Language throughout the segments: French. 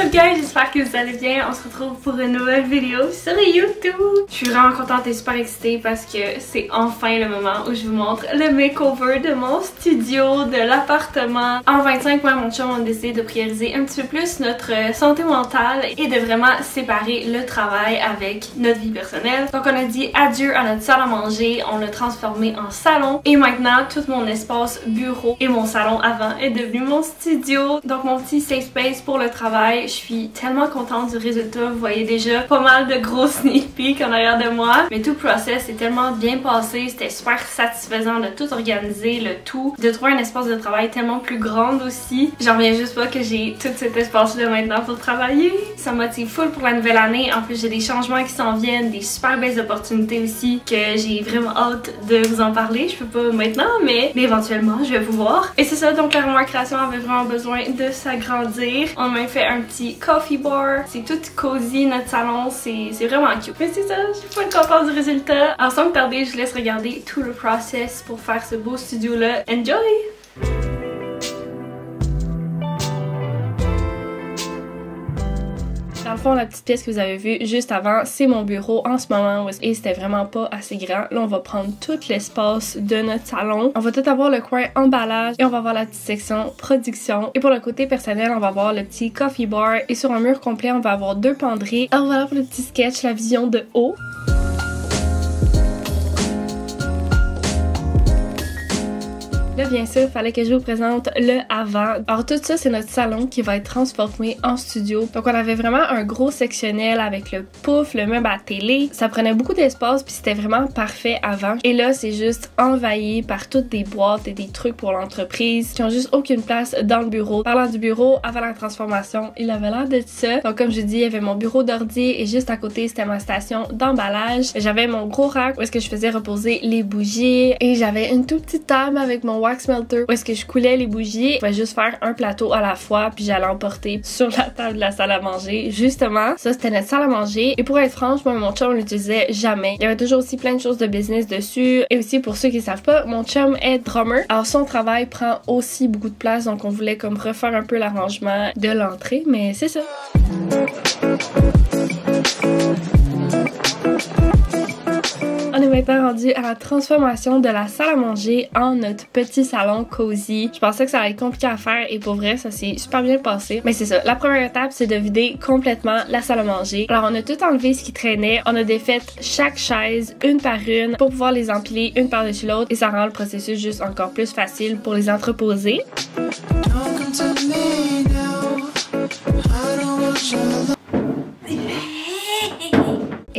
up guys, j'espère que vous allez bien. On se retrouve pour une nouvelle vidéo sur YouTube. Je suis vraiment contente et super excitée parce que c'est enfin le moment où je vous montre le makeover de mon studio, de l'appartement. En 25, moi et mon chum on a décidé de prioriser un petit peu plus notre santé mentale et de vraiment séparer le travail avec notre vie personnelle. Donc on a dit adieu à notre salle à manger, on l'a transformé en salon et maintenant tout mon espace bureau et mon salon avant est devenu mon studio. Donc mon petit safe space pour le travail. Je suis tellement contente du résultat. Vous voyez déjà pas mal de gros sneak peeks en arrière de moi. Mais tout le process est tellement bien passé. C'était super satisfaisant de tout organiser, le tout. De trouver un espace de travail tellement plus grand aussi. J'en reviens juste pas que j'ai tout cet espace-là maintenant pour travailler. Ça me motive full pour la nouvelle année. En plus, j'ai des changements qui s'en viennent, des super belles opportunités aussi que j'ai vraiment hâte de vous en parler. Je peux pas maintenant, mais éventuellement, je vais pouvoir. Et c'est ça, donc la création avait vraiment besoin de s'agrandir. On m'a fait un petit coffee bar. C'est tout cosy, notre salon. C'est vraiment cute. Mais c'est ça, je suis pas contente du résultat. Alors sans me tarder, je vous laisse regarder tout le process pour faire ce beau studio-là. Enjoy! Dans le fond, la petite pièce que vous avez vue juste avant, c'est mon bureau en ce moment et c'était vraiment pas assez grand. Là, on va prendre tout l'espace de notre salon. On va tout avoir le coin emballage et on va avoir la petite section production. Et pour le côté personnel, on va avoir le petit coffee bar et sur un mur complet, on va avoir deux penderies. Alors voilà pour le petit sketch, la vision de haut. Là, bien sûr, il fallait que je vous présente le avant. Alors tout ça, c'est notre salon qui va être transformé en studio. Donc on avait vraiment un gros sectionnel avec le pouf, le meuble à télé. Ça prenait beaucoup d'espace puis c'était vraiment parfait avant. Et là, c'est juste envahi par toutes des boîtes et des trucs pour l'entreprise qui ont juste aucune place dans le bureau. Parlant du bureau, avant la transformation, il avait l'air de ça. Donc comme je dis, il y avait mon bureau d'ordi et juste à côté, c'était ma station d'emballage. J'avais mon gros rack où est-ce que je faisais reposer les bougies et j'avais une toute petite table avec mon wax melter où est-ce que je coulais les bougies. Je pouvais juste faire un plateau à la fois puis j'allais emporter sur la table de la salle à manger. Justement, ça c'était notre salle à manger et pour être franche, moi et mon chum on l'utilisait jamais. Il y avait toujours aussi plein de choses de business dessus et aussi pour ceux qui savent pas, mon chum est drummer. Alors son travail prend aussi beaucoup de place donc on voulait comme refaire un peu l'arrangement de l'entrée mais c'est ça. On est maintenant rendu à la transformation de la salle à manger en notre petit salon cosy. Je pensais que ça allait être compliqué à faire et pour vrai, ça s'est super bien passé. Mais c'est ça, la première étape, c'est de vider complètement la salle à manger. Alors on a tout enlevé ce qui traînait, on a défait chaque chaise une par une pour pouvoir les empiler une par-dessus l'autre et ça rend le processus juste encore plus facile pour les entreposer.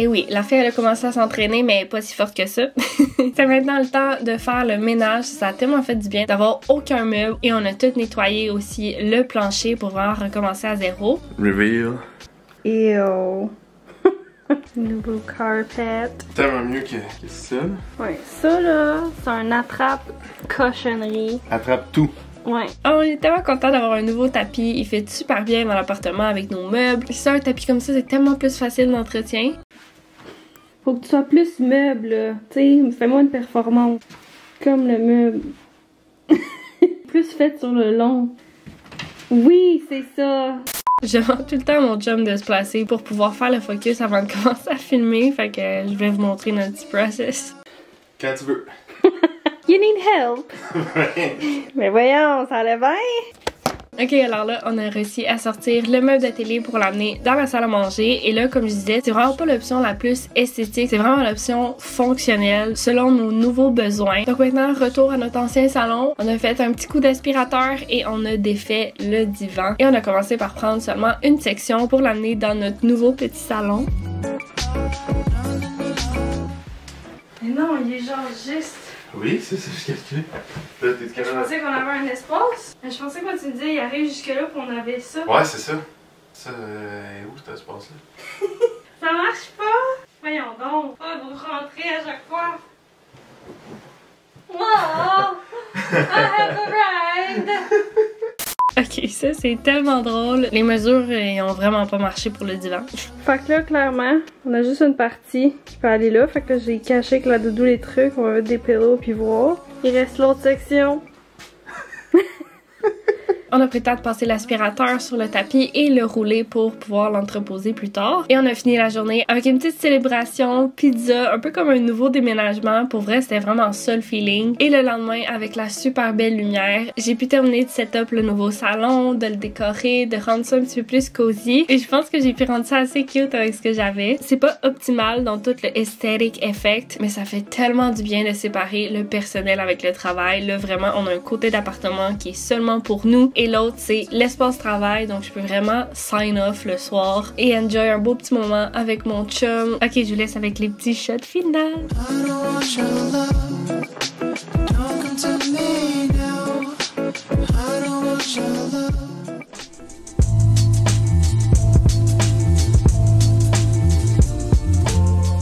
Et oui, la fille elle a commencé à s'entraîner mais pas si forte que ça. C'est maintenant le temps de faire le ménage, ça a tellement fait du bien d'avoir aucun meuble et on a tout nettoyé aussi le plancher pour vraiment recommencer à zéro. Reveal. Ew. Nouveau carpet. Tellement mieux que ça. Ouais, ça là, c'est un attrape cochonnerie. Attrape tout. Ouais. Oh, on est tellement content d'avoir un nouveau tapis. Il fait super bien dans l'appartement avec nos meubles. Ça, un tapis comme ça, c'est tellement plus facile d'entretien. Faut que tu sois plus meuble, là. Tu sais, fais-moi une performance. Comme le meuble. Plus fait sur le long. Oui, c'est ça. Je demande tout le temps à mon chum de se placer pour pouvoir faire le focus avant de commencer à filmer. Fait que je vais vous montrer notre petit process. Quand tu veux. You need help! Mais voyons, ça allait bien! Ok, alors là, on a réussi à sortir le meuble de télé pour l'amener dans la salle à manger. Et là, comme je disais, c'est vraiment pas l'option la plus esthétique, c'est vraiment l'option fonctionnelle selon nos nouveaux besoins. Donc maintenant, retour à notre ancien salon. On a fait un petit coup d'aspirateur et on a défait le divan. Et on a commencé par prendre seulement une section pour l'amener dans notre nouveau petit salon. Mais non, il est genre juste... Oui, c'est ça, je calcule. Là, t'es Je pensais qu'on avait un espace. Je pensais que tu me disais, il arrive jusque-là puis on avait ça. Ouais, c'est ça. Ça, où cet espace-là? Ça marche pas? Voyons donc. Pas vous rentrer à chaque fois. Wow! I have arrived! Ok, ça c'est tellement drôle. Les mesures ont vraiment pas marché pour le divan. Fait que là, clairement, on a juste une partie qui peut aller là. Fait que là, j'ai caché avec la doudou les trucs. On va mettre des pillows puis voir. Il reste l'autre section. On a pris le temps de passer l'aspirateur sur le tapis et le rouler pour pouvoir l'entreposer plus tard. Et on a fini la journée avec une petite célébration, pizza, un peu comme un nouveau déménagement. Pour vrai, c'était vraiment ça le feeling. Et le lendemain, avec la super belle lumière, j'ai pu terminer de set up le nouveau salon, de le décorer, de rendre ça un petit peu plus cosy. Et je pense que j'ai pu rendre ça assez cute avec ce que j'avais. C'est pas optimal dans tout le aesthetic effect, mais ça fait tellement du bien de séparer le personnel avec le travail. Là, vraiment, on a un côté d'appartement qui est seulement pour nous et l'autre, c'est l'espace travail. Donc, je peux vraiment sign off le soir et enjoy un beau petit moment avec mon chum. Ok, je vous laisse avec les petits shots finales.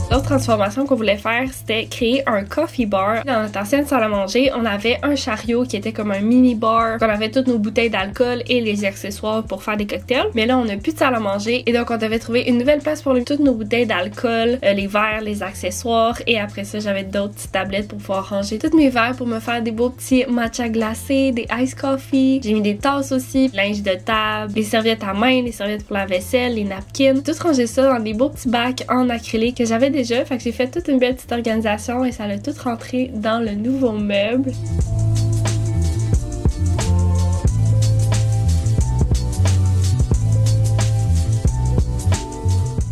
L'autre transformation qu'on voulait faire, c'était créer un coffee bar. Dans notre ancienne salle à manger, on avait un chariot qui était comme un mini bar. On avait toutes nos bouteilles d'alcool et les accessoires pour faire des cocktails. Mais là, on n'a plus de salle à manger et donc on devait trouver une nouvelle place pour toutes nos bouteilles d'alcool, les verres, les accessoires. Et après ça, j'avais d'autres petites tablettes pour pouvoir ranger tous mes verres pour me faire des beaux petits matcha glacés, des ice coffee. J'ai mis des tasses aussi, linge de table, des serviettes à main, des serviettes pour la vaisselle, les napkins. Tout ranger ça dans des beaux petits bacs en acrylique que j'avais déjà. Fait que j'ai fait toute une belle petite organisation et ça a tout rentré dans le nouveau meuble.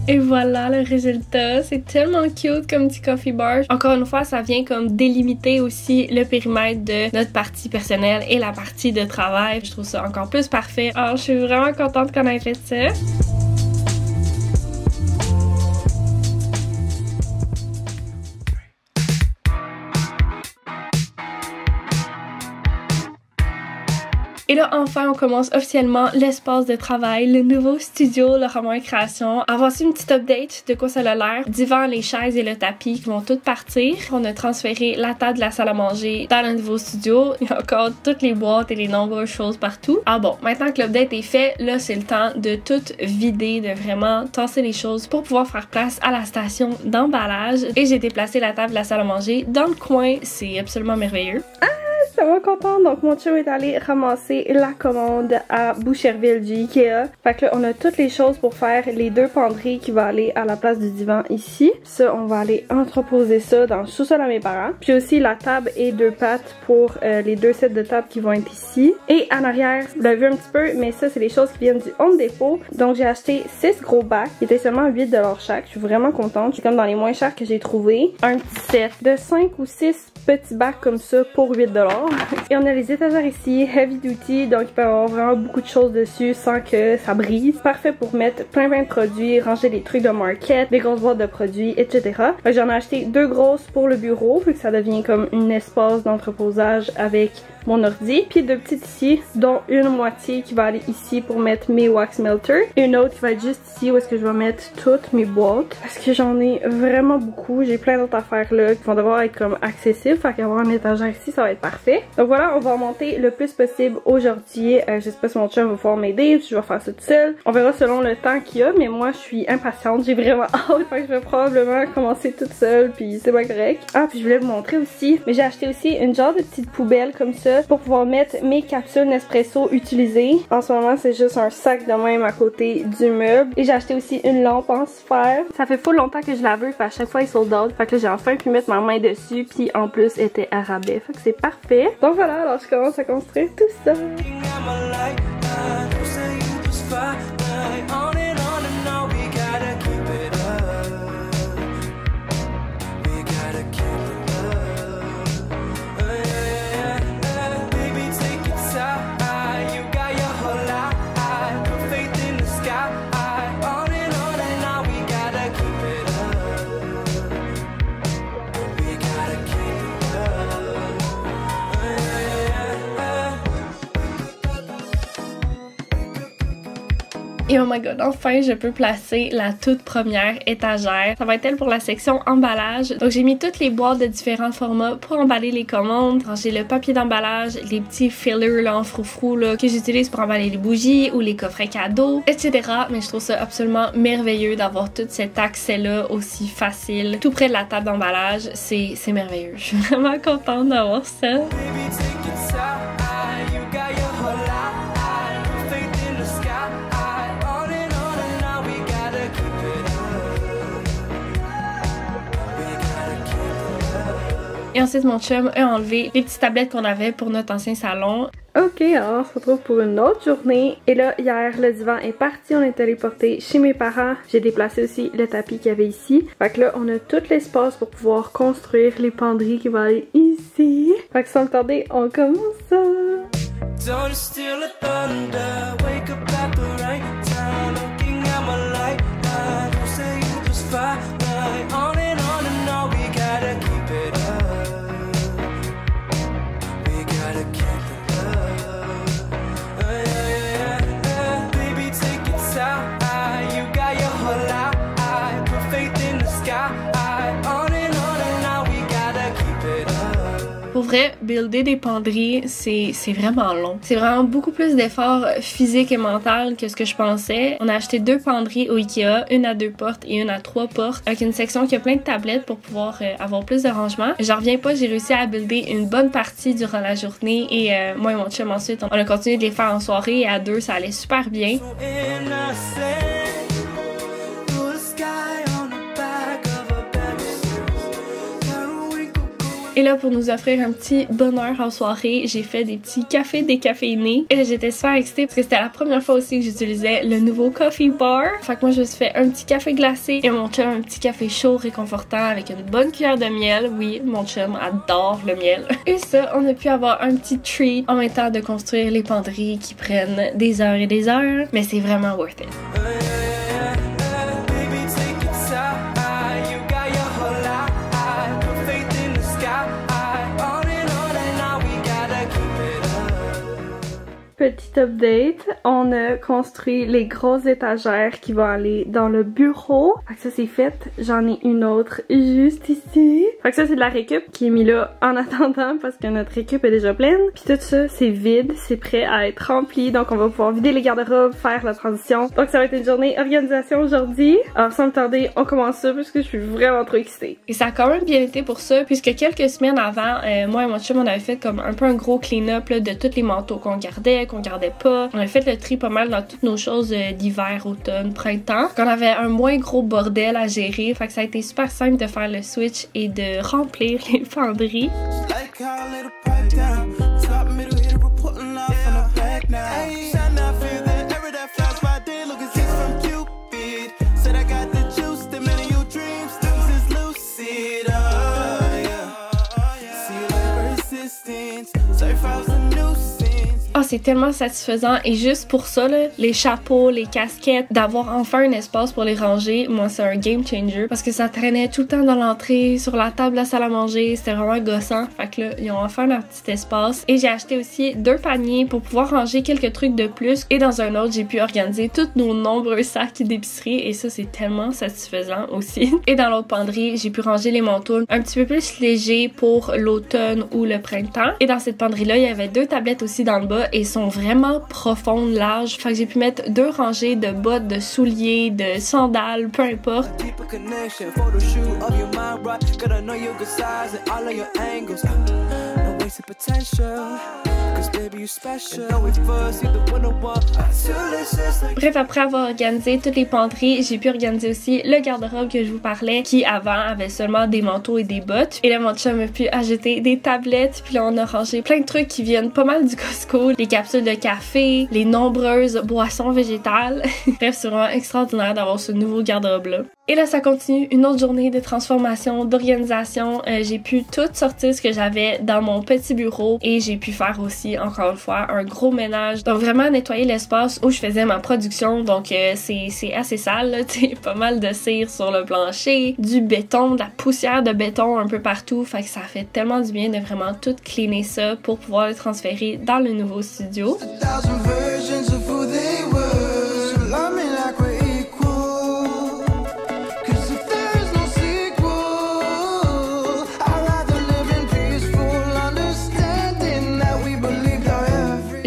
Et voilà le résultat, c'est tellement cute comme petit coffee bar. Encore une fois, ça vient comme délimiter aussi le périmètre de notre partie personnelle et la partie de travail. Je trouve ça encore plus parfait. Alors, je suis vraiment contente qu'on ait fait ça. Et là, enfin, on commence officiellement l'espace de travail, le nouveau studio, le roman création. Alors, voici une petite update de quoi ça a l'air. Divan, les chaises et le tapis qui vont toutes partir. On a transféré la table de la salle à manger dans le nouveau studio. Il y a encore toutes les boîtes et les nombreuses choses partout. Ah bon, maintenant que l'update est fait, là, c'est le temps de tout vider, de vraiment tasser les choses pour pouvoir faire place à la station d'emballage. Et j'ai déplacé la table de la salle à manger dans le coin. C'est absolument merveilleux. Je suis vraiment contente. Donc mon chum est allé ramasser la commande à Boucherville du Ikea. Fait que là, on a toutes les choses pour faire les deux penderies qui vont aller à la place du divan ici. Ça, on va aller entreposer ça dans le sous-sol à mes parents. Puis aussi la table et deux pattes pour les deux sets de table qui vont être ici. Et en arrière, vous l'avez vu un petit peu, mais ça, c'est les choses qui viennent du Home Depot. Donc j'ai acheté 6 gros bacs qui étaient seulement 8$ chaque. Je suis vraiment contente. C'est comme dans les moins chers que j'ai trouvé. Un petit set de 5 ou 6 petits bacs comme ça pour 8$. Et on a les étagères ici, heavy duty, donc il peut y avoir vraiment beaucoup de choses dessus sans que ça brise. Parfait pour mettre plein de produits, ranger des trucs de market, des grosses boîtes de produits, etc. J'en ai acheté 2 grosses pour le bureau, vu que ça devient comme une espace d'entreposage avec mon ordi. Puis 2 petites ici, dont une moitié qui va aller ici pour mettre mes wax melters. Et une autre qui va être juste ici où est-ce que je vais mettre toutes mes boîtes. Parce que j'en ai vraiment beaucoup. J'ai plein d'autres affaires là qui vont devoir être comme accessibles. Fait qu'avoir un étagère ici, ça va être parfait. Donc voilà, on va remonter le plus possible aujourd'hui. Je sais pas si mon chum va pouvoir m'aider ou si je vais faire ça tout seul. On verra selon le temps qu'il y a, mais moi je suis impatiente. J'ai vraiment hâte. Fait que je vais probablement commencer toute seule, puis c'est pas correct. Ah, puis je voulais vous montrer aussi. Mais j'ai acheté aussi une genre de petite poubelle comme ça pour pouvoir mettre mes capsules Nespresso utilisées. En ce moment, c'est juste un sac de même à côté du meuble. Et j'ai acheté aussi une lampe en sphère. Ça fait full longtemps que je la veux, puis à chaque fois, ils sold out. Fait que là, j'ai enfin pu mettre ma main dessus, puis en plus, elle était à rabais. Fait que c'est parfait. Donc voilà, alors je commence à construire tout ça. Et oh my god, enfin je peux placer la toute première étagère. Ça va être elle pour la section emballage. Donc j'ai mis toutes les boîtes de différents formats pour emballer les commandes. J'ai le papier d'emballage, les petits fillers là, en froufrou là, que j'utilise pour emballer les bougies ou les coffrets cadeaux, etc. Mais je trouve ça absolument merveilleux d'avoir tout cet accès là aussi facile, tout près de la table d'emballage. C'est merveilleux. Je suis vraiment contente d'avoir ça. Et ensuite mon chum a enlevé les petites tablettes qu'on avait pour notre ancien salon. Ok, alors on se retrouve pour une autre journée. Et là, hier, le divan est parti, on est allé porter chez mes parents. J'ai déplacé aussi le tapis qu'il y avait ici. Fait que là, on a tout l'espace pour pouvoir construire les penderies qui vont aller ici. Fait que sans tarder, on commence ça. Pour vrai, builder des penderies, c'est vraiment long. C'est vraiment beaucoup plus d'efforts physiques et mental que ce que je pensais. On a acheté 2 penderies au Ikea, une à 2 portes et une à 3 portes, avec une section qui a plein de tablettes pour pouvoir avoir plus de rangement. J'en reviens pas, j'ai réussi à builder une bonne partie durant la journée et moi et mon chum ensuite, on a continué de les faire en soirée et à 2, ça allait super bien. Et là, pour nous offrir un petit bonheur en soirée, j'ai fait des petits cafés décaféinés. Et j'étais super excitée parce que c'était la première fois aussi que j'utilisais le nouveau Coffee Bar. Fait que moi, je me suis fait un petit café glacé et mon chum un petit café chaud réconfortant avec une bonne cuillère de miel. Oui, mon chum adore le miel. Et ça, on a pu avoir un petit treat en même temps de construire les penderies qui prennent des heures et des heures. Mais c'est vraiment worth it. Petit update, on a construit les grosses étagères qui vont aller dans le bureau. Fait que ça c'est fait, j'en ai une autre juste ici. Fait que ça c'est de la récup qui est mis là en attendant parce que notre récup est déjà pleine. Puis tout ça c'est vide, c'est prêt à être rempli, donc on va pouvoir vider les garde-robes, faire la transition. Donc ça va être une journée organisation aujourd'hui. Alors sans me tarder, on commence ça parce que je suis vraiment trop excitée. Et ça a quand même bien été pour ça puisque quelques semaines avant, moi et mon chum on avait fait comme un peu un gros clean-up de tous les manteaux qu'on gardait, qu'on gardait pas. On a fait le tri pas mal dans toutes nos choses d'hiver, automne, printemps. On avait un moins gros bordel à gérer, fait que ça a été super simple de faire le switch et de remplir les penderies. Oh, c'est tellement satisfaisant et juste pour ça, là, les chapeaux, les casquettes, d'avoir enfin un espace pour les ranger, moi c'est un game changer parce que ça traînait tout le temps dans l'entrée, sur la table de la salle à manger, c'était vraiment gossant. Fait que là, ils ont enfin leur petit espace. Et j'ai acheté aussi 2 paniers pour pouvoir ranger quelques trucs de plus et dans un autre, j'ai pu organiser tous nos nombreux sacs d'épicerie et ça c'est tellement satisfaisant aussi. Et dans l'autre penderie, j'ai pu ranger les manteaux un petit peu plus légers pour l'automne ou le printemps. Et dans cette penderie-là, il y avait 2 tablettes aussi dans le bas et sont vraiment profondes, larges. Fait que j'ai pu mettre 2 rangées de bottes, de souliers, de sandales, peu importe. Bref, après avoir organisé toutes les penderies, j'ai pu organiser aussi le garde-robe que je vous parlais, qui avant avait seulement des manteaux et des bottes. Et là, mon chum a pu ajouter des tablettes, puis là, on a rangé plein de trucs qui viennent pas mal du Costco, les capsules de café, les nombreuses boissons végétales. Bref, c'est vraiment extraordinaire d'avoir ce nouveau garde-robe-là. Et là, ça continue une autre journée de transformation, d'organisation. J'ai pu tout sortir ce que j'avais dans mon petit bureau et j'ai pu faire aussi, encore une fois, un gros ménage. Donc vraiment nettoyer l'espace où je faisais ma production. Donc c'est assez sale, là, pas mal de cire sur le plancher, du béton, de la poussière de béton un peu partout. Fait que ça fait tellement du bien de vraiment tout cleaner ça pour pouvoir le transférer dans le nouveau studio.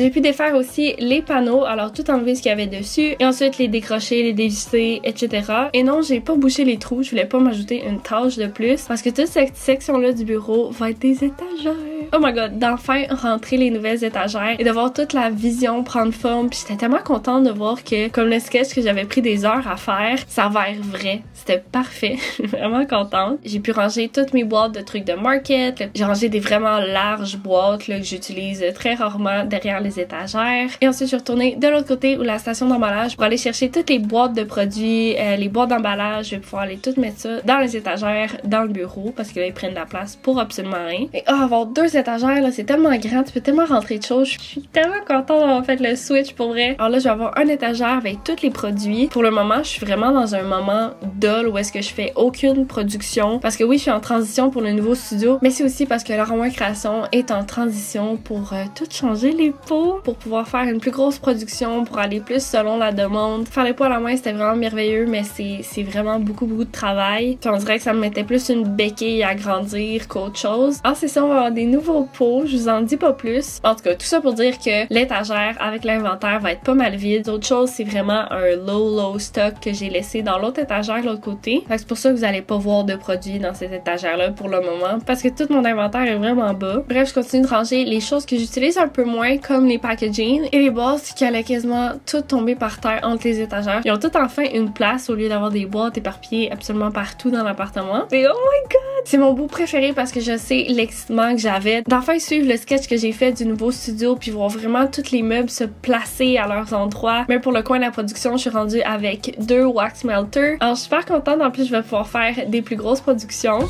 J'ai pu défaire aussi les panneaux, alors tout enlever ce qu'il y avait dessus et ensuite les décrocher, les dévisser, etc. Et non, j'ai pas bouché les trous, je voulais pas m'ajouter une tâche de plus parce que toute cette section-là du bureau va être des étagères. oh my god, d'enfin rentrer les nouvelles étagères et de voir toute la vision prendre forme. Puis j'étais tellement contente de voir que, comme le sketch que j'avais pris des heures à faire, ça avait l'air vrai. C'était parfait. Je suis vraiment contente. J'ai pu ranger toutes mes boîtes de trucs de market. J'ai rangé des vraiment larges boîtes là, que j'utilise très rarement derrière les étagères. Et ensuite, je suis retournée de l'autre côté où la station d'emballage pour aller chercher toutes les boîtes de produits, les boîtes d'emballage. Je vais pouvoir aller toutes mettre ça dans les étagères, dans le bureau, parce que là, ils prennent de la place pour absolument rien. Et avoir 2 étagères, là, c'est tellement grand, tu peux tellement rentrer de choses. Je suis tellement contente d'avoir fait le switch pour vrai. Alors là, je vais avoir un étagère avec tous les produits. Pour le moment, je suis vraiment dans un moment dull où est-ce que je fais aucune production. Parce que oui, je suis en transition pour le nouveau studio, mais c'est aussi parce que Laura Création est en transition pour tout changer les pots, pour pouvoir faire une plus grosse production, pour aller plus selon la demande. Faire les pots à la main, c'était vraiment merveilleux, mais c'est vraiment beaucoup de travail. Puis on dirait que ça me mettait plus une béquille à grandir qu'autre chose. Alors c'est ça, on va avoir des nouveaux pots, je vous en dis pas plus. En tout cas, tout ça pour dire que l'étagère avec l'inventaire va être pas mal vide. Autre chose, c'est vraiment un low stock que j'ai laissé dans l'autre étagère de l'autre côté. Fait que c'est pour ça que vous allez pas voir de produits dans cette étagère-là pour le moment, parce que tout mon inventaire est vraiment bas. Bref, je continue de ranger les choses que j'utilise un peu moins, comme les packaging et les boîtes qui allaient quasiment toutes tomber par terre entre les étagères. Ils ont toutes enfin une place au lieu d'avoir des boîtes éparpillées absolument partout dans l'appartement. Et oh my god! C'est mon bout préféré parce que je sais l'excitement que j'avais d'enfin suivre le sketch que j'ai fait du nouveau studio puis voir vraiment tous les meubles se placer à leurs endroits. Mais pour le coin de la production, je suis rendue avec 2 wax melters. Alors je suis super contente, en plus je vais pouvoir faire des plus grosses productions.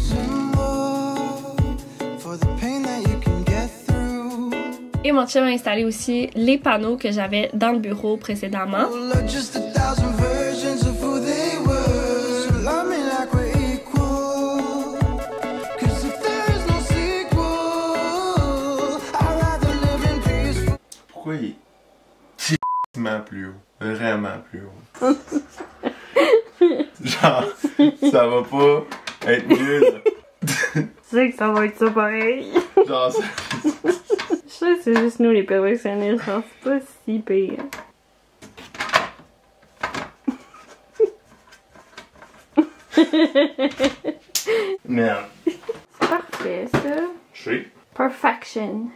Et mon chum a installé aussi les panneaux que j'avais dans le bureau précédemment. Pourquoi il est plus haut? Vraiment plus haut. Genre, ça va pas être mieux là. Tu sais que ça va être ça pareil. Genre ça. Je sais que c'est juste nous les perfectionnistes, genre c'est pas si pire. Merde. C'est parfait ça. Je sais. Perfection.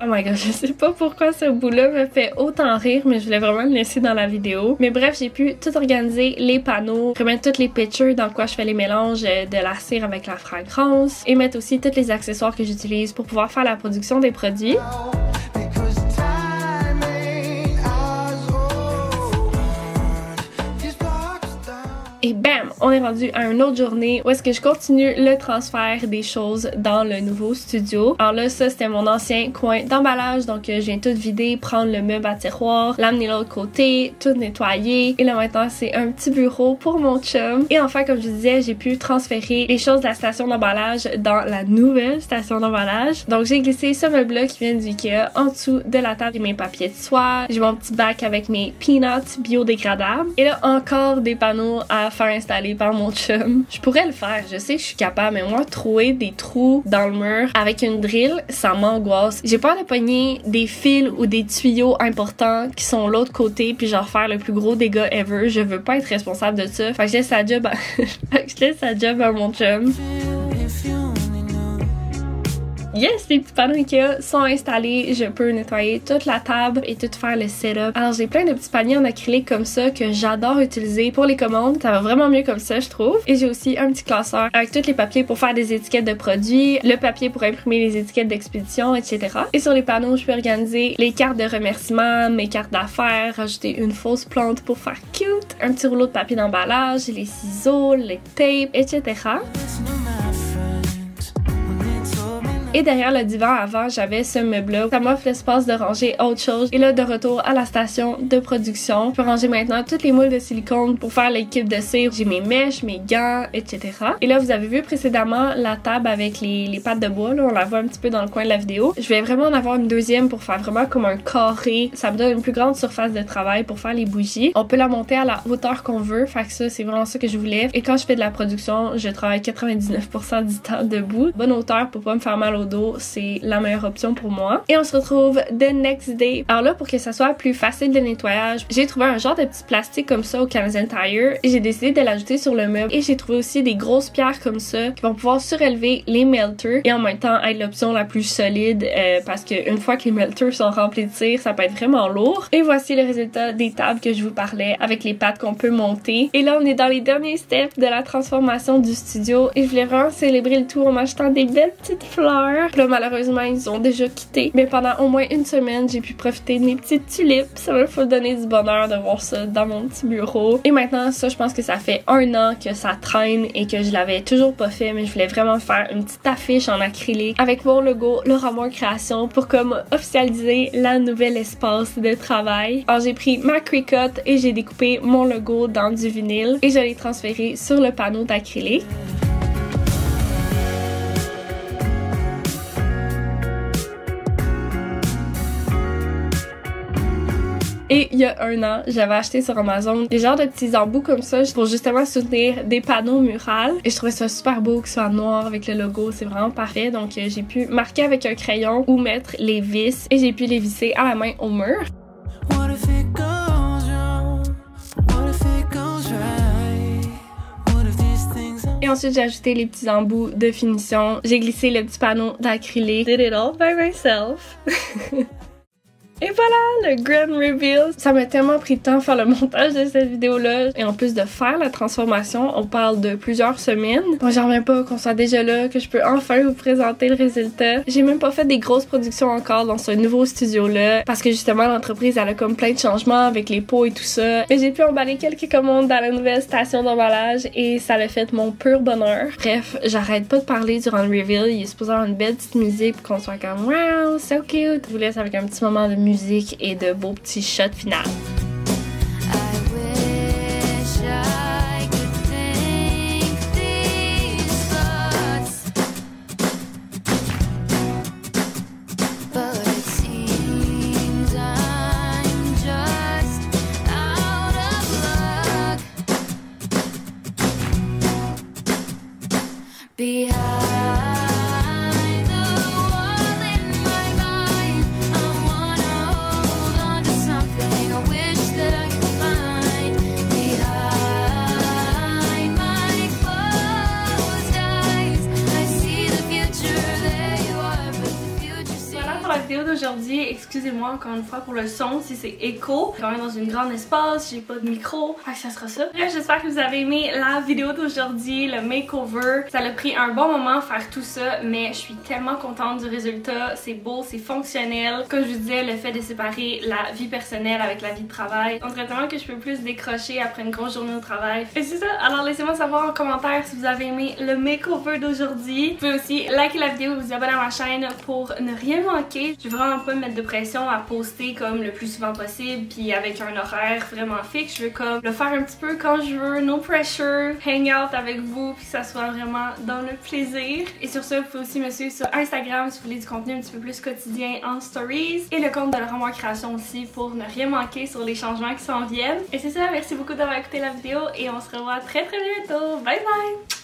Oh my god, je sais pas pourquoi ce bout-là me fait autant rire, mais je voulais vraiment le laisser dans la vidéo. Mais bref, j'ai pu tout organiser, les panneaux, remettre toutes les pictures dans quoi je fais les mélanges de la cire avec la fragrance et mettre aussi tous les accessoires que j'utilise pour pouvoir faire la production des produits. Et bam! On est rendu à une autre journée où est-ce que je continue le transfert des choses dans le nouveau studio. Alors là, ça c'était mon ancien coin d'emballage, donc je viens tout vider, prendre le meuble à tiroir, l'amener de l'autre côté, tout nettoyer. Et là maintenant, c'est un petit bureau pour mon chum. Et enfin, comme je vous disais, j'ai pu transférer les choses de la station d'emballage dans la nouvelle station d'emballage. Donc j'ai glissé ce meuble-là qui vient du Ikea en dessous de la table. J'ai mes papiers de soie, j'ai mon petit bac avec mes peanuts biodégradables. Et là, encore des panneaux à faire installer par mon chum. Je pourrais le faire, je sais que je suis capable, mais moi, trouver des trous dans le mur avec une drill, ça m'angoisse. J'ai peur de pogner des fils ou des tuyaux importants qui sont de l'autre côté puis genre faire le plus gros dégât ever. Je veux pas être responsable de ça. Fait que je laisse la job à mon chum. Yes, les petits panneaux Ikea sont installés. Je peux nettoyer toute la table et tout faire le setup. Alors j'ai plein de petits paniers en acrylique comme ça que j'adore utiliser pour les commandes. Ça va vraiment mieux comme ça, je trouve. Et j'ai aussi un petit classeur avec tous les papiers pour faire des étiquettes de produits, le papier pour imprimer les étiquettes d'expédition, etc. Et sur les panneaux, je peux organiser les cartes de remerciement, mes cartes d'affaires, rajouter une fausse plante pour faire cute, un petit rouleau de papier d'emballage, les ciseaux, les tapes, etc. Et derrière le divan avant, j'avais ce meuble-là. Ça m'offre l'espace de ranger autre chose. Et là, de retour à la station de production, je peux ranger maintenant toutes les moules de silicone pour faire l'équipe de cire. J'ai mes mèches, mes gants, etc. Et là, vous avez vu précédemment la table avec les pattes de bois. Là, on la voit un petit peu dans le coin de la vidéo. Je vais vraiment en avoir une deuxième pour faire vraiment comme un carré. Ça me donne une plus grande surface de travail pour faire les bougies. On peut la monter à la hauteur qu'on veut. Fait que ça, c'est vraiment ça que je voulais. Et quand je fais de la production, je travaille 99% du temps debout. Bonne hauteur pour pas me faire mal aux au dos, c'est la meilleure option pour moi. Et on se retrouve the next day. Alors là, pour que ça soit plus facile de nettoyage, j'ai trouvé un genre de petit plastique comme ça au Canadian Tire et j'ai décidé de l'ajouter sur le meuble. Et j'ai trouvé aussi des grosses pierres comme ça qui vont pouvoir surélever les melters et en même temps être l'option la plus solide parce que une fois que les melters sont remplis de cire, ça peut être vraiment lourd. Et voici le résultat des tables que je vous parlais avec les pattes qu'on peut monter. Et là, on est dans les derniers steps de la transformation du studio et je voulais vraiment célébrer le tout en m'achetant des belles petites fleurs. Puis là, malheureusement, ils ont déjà quitté. Mais pendant au moins une semaine, j'ai pu profiter de mes petites tulipes. Ça m'a fait donner du bonheur de voir ça dans mon petit bureau. Et maintenant, ça, je pense que ça fait 1 an que ça traîne et que je l'avais toujours pas fait, mais je voulais vraiment faire une petite affiche en acrylique avec mon logo Laura Moore Création pour comme officialiser la nouvelle espace de travail. Alors j'ai pris ma Cricut et j'ai découpé mon logo dans du vinyle et je l'ai transféré sur le panneau d'acrylique. Et il y a 1 an, j'avais acheté sur Amazon des genres de petits embouts comme ça pour justement soutenir des panneaux murales. Et je trouvais ça super beau qu'ils soient noirs avec le logo, c'est vraiment parfait. Donc j'ai pu marquer avec un crayon ou mettre les vis et j'ai pu les visser à la main au mur. Et ensuite, j'ai ajouté les petits embouts de finition. J'ai glissé le petit panneau d'acrylique. Did it all by myself. Et voilà, le grand reveal. Ça m'a tellement pris de temps de faire le montage de cette vidéo-là. Et en plus de faire la transformation, on parle de plusieurs semaines. Bon, j'en reviens pas qu'on soit déjà là, que je peux enfin vous présenter le résultat. J'ai même pas fait des grosses productions encore dans ce nouveau studio-là. Parce que justement, l'entreprise, elle a comme plein de changements avec les pots et tout ça. Mais j'ai pu emballer quelques commandes dans la nouvelle station d'emballage et ça l'a fait mon pur bonheur. Bref, j'arrête pas de parler durant le reveal. Il est supposé avoir une belle petite musique pour qu'on soit comme wow, so cute. Je vous laisse avec un petit moment de musique et de beaux petits shots finales. D'aujourd'hui, excusez-moi encore une fois pour le son si c'est écho. Je suis quand même dans une grande espace, j'ai pas de micro, fait que ça sera ça. Bref, j'espère que vous avez aimé la vidéo d'aujourd'hui, le makeover. Ça a pris un bon moment faire tout ça, mais je suis tellement contente du résultat. C'est beau, c'est fonctionnel. Comme je vous disais, le fait de séparer la vie personnelle avec la vie de travail, on dirait tellement que je peux plus décrocher après une grosse journée au travail. Et c'est ça, alors laissez-moi savoir en commentaire si vous avez aimé le makeover d'aujourd'hui. Vous pouvez aussi liker la vidéo, vous abonner à ma chaîne pour ne rien manquer. Je vais vraiment pas me mettre de pression à poster comme le plus souvent possible puis avec un horaire vraiment fixe. Je veux comme le faire un petit peu quand je veux, no pressure, hang out avec vous puis que ça soit vraiment dans le plaisir. Et sur ça, vous pouvez aussi me suivre sur Instagram si vous voulez du contenu un petit peu plus quotidien en stories et le compte de Laura Moore Création aussi pour ne rien manquer sur les changements qui s'en viennent. Et c'est ça, merci beaucoup d'avoir écouté la vidéo et on se revoit très bientôt. Bye bye!